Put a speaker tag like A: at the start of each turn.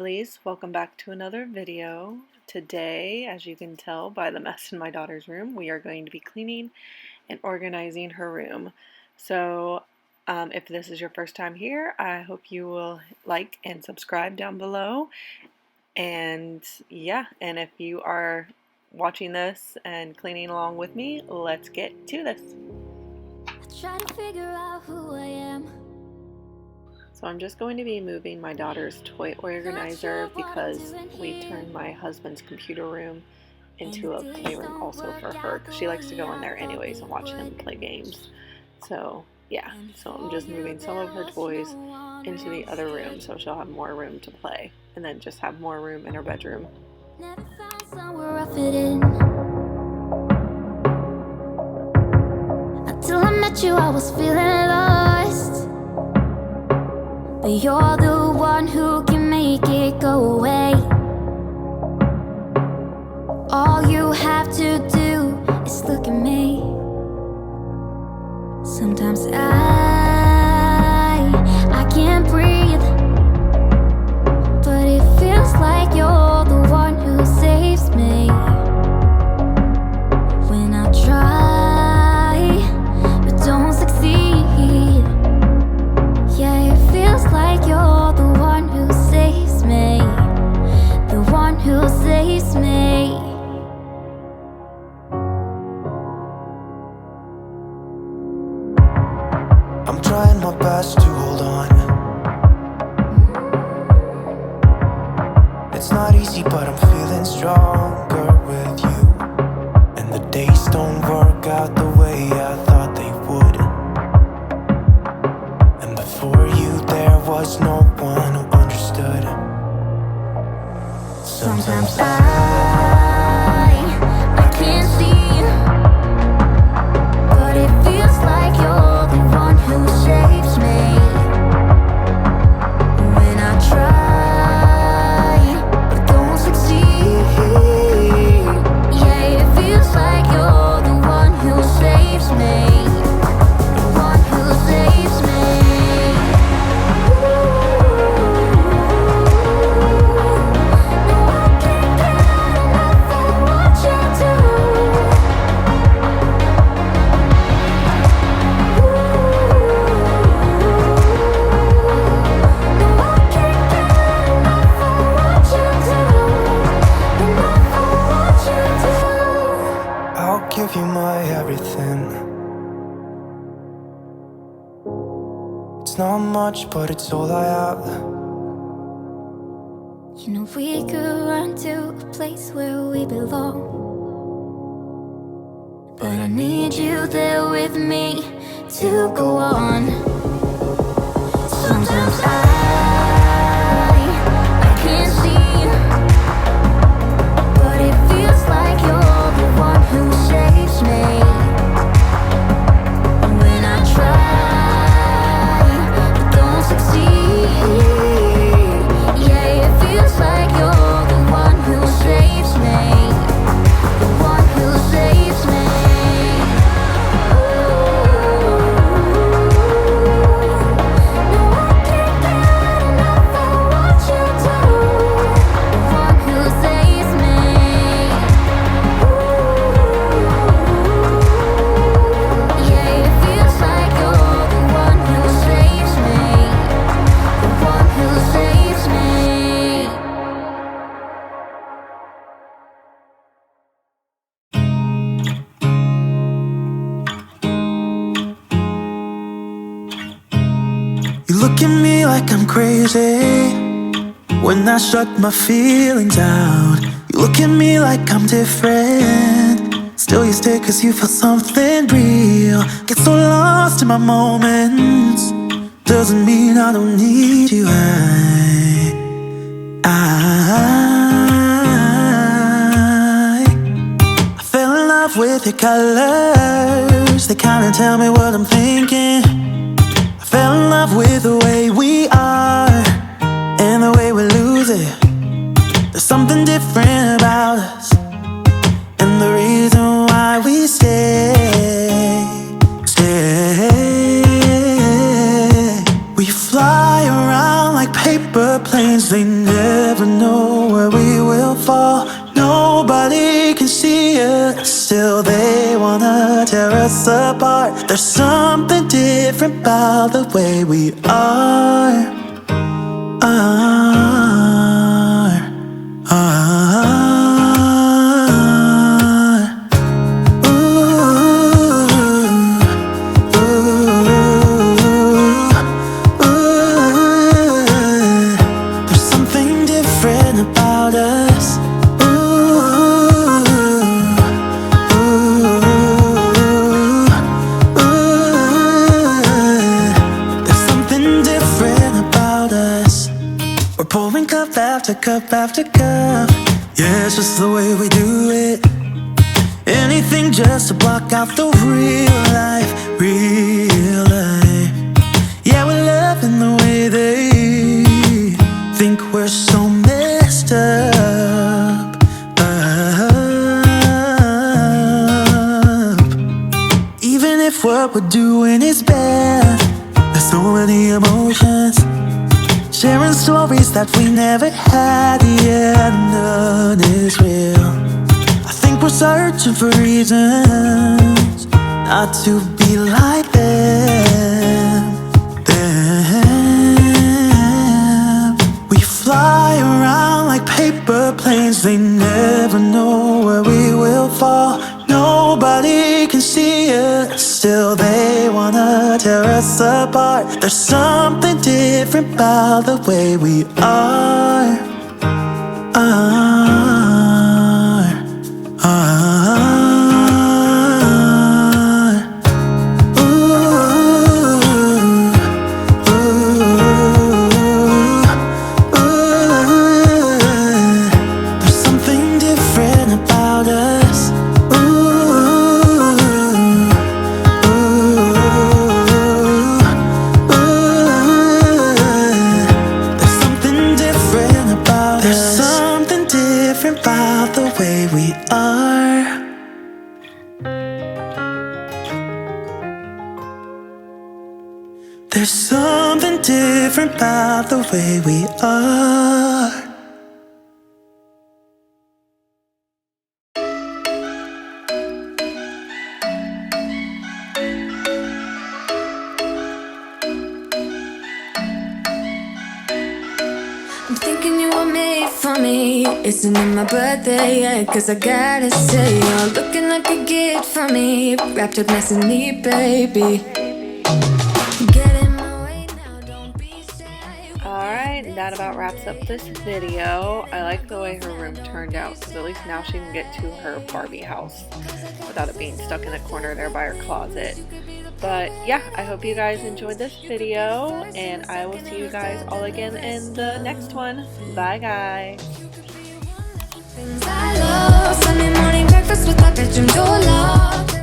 A: lovelies, welcome back to another video. Today, as you can tell by the mess in my daughter's room, we are going to be cleaning and organizing her room. So if this is your first time here, I hope you will like and subscribe down below. And yeah, and if you are watching this and cleaning along with me, let's get to this.
B: I try to figure out who I am.
A: So I'm just going to be moving my daughter's toy organizer because we turned my husband's computer room into a playroom also for her, because she likes to go in there anyways and watch him play games. So yeah, so I'm just moving some of her toys into the other room so she'll have more room to play, and then just have more room in her bedroom.
B: Never found somewhere I fit in. Until I met you, I was feeling lost. But you're the one who can make it go away. All you have to do is look at me. Sometimes I can't breathe, but it feels like you're the one who saves me. When I try, but don't succeed. Yeah, it feels like you're the one who saves me. The one who saves me.
C: I'm trying my best to hold on. It's not easy, but I'm feeling stronger with you. And the days don't work out the way I thought they would. And before you there was no one who understood.
B: Sometimes I can't see, but it feels like you're the one who saves me. When I try, but don't succeed. Yeah, it feels like you're the one who saves me. The one who saves me.
C: I'll give you my everything. It's not much, but it's all I have.
B: You know we could run to a place where we belong, but I need you there with me to go on. Sometimes I can't see, but it feels like you're the one who saves me. When I try, but don't succeed. Yeah, it feels like you're the one who saves me. The one who saves me. No, I can't get enough of what you do. The one who saves me. Yeah, it feels like you're the one who saves me. The one who saves me.
C: You look at me like I'm crazy when I shut my feelings out. You look at me like I'm different, still you stay cause you feel something real. Get so lost in my moments, doesn't mean I don't need you. I fell in love with your colors, they kinda tell me what I'm thinking. I fell in love with the way we are and the way we lose it. There's something different about us, and the reason why we stay. We fly around like paper planes, they never never know where we will fall. Nobody can see us, still they wanna tear us apart. There's something different about the way we are. There's something different about us. There's something different about us. We're pouring cup after cup after cup. Yeah, it's just the way we do it. Anything just to block out the real life, real life. Yeah, we're loving the way they think we're so messed up. Even if what we're doing is bad, there's so many emotions. Sharing stories that we never had, yeah, none is real. I think we're searching for reasons not to be like them. We fly around like paper planes, they never know where we will fall. Nobody can see us, still they wanna tear us apart. There's something different about the way we are. There's something different about us. There's something different about us. There's something different about the way we are. There's something different about the way we are.
B: I'm thinking you were made for me. Isn't it my birthday yet? Cause I gotta say, you're looking like a gift for me. Wrapped up nice and neat, baby. Get in my way now, don't be shy.
A: Alright, that about wraps up this video. I like the way her room turned out because at least now she can get to her Barbie house without it being stuck in the corner there by her closet. But yeah, I hope you guys enjoyed this video, and I will see you guys all again in the next one. Bye guys!
B: Things I love. Sunday morning breakfast with our bedroom door locked.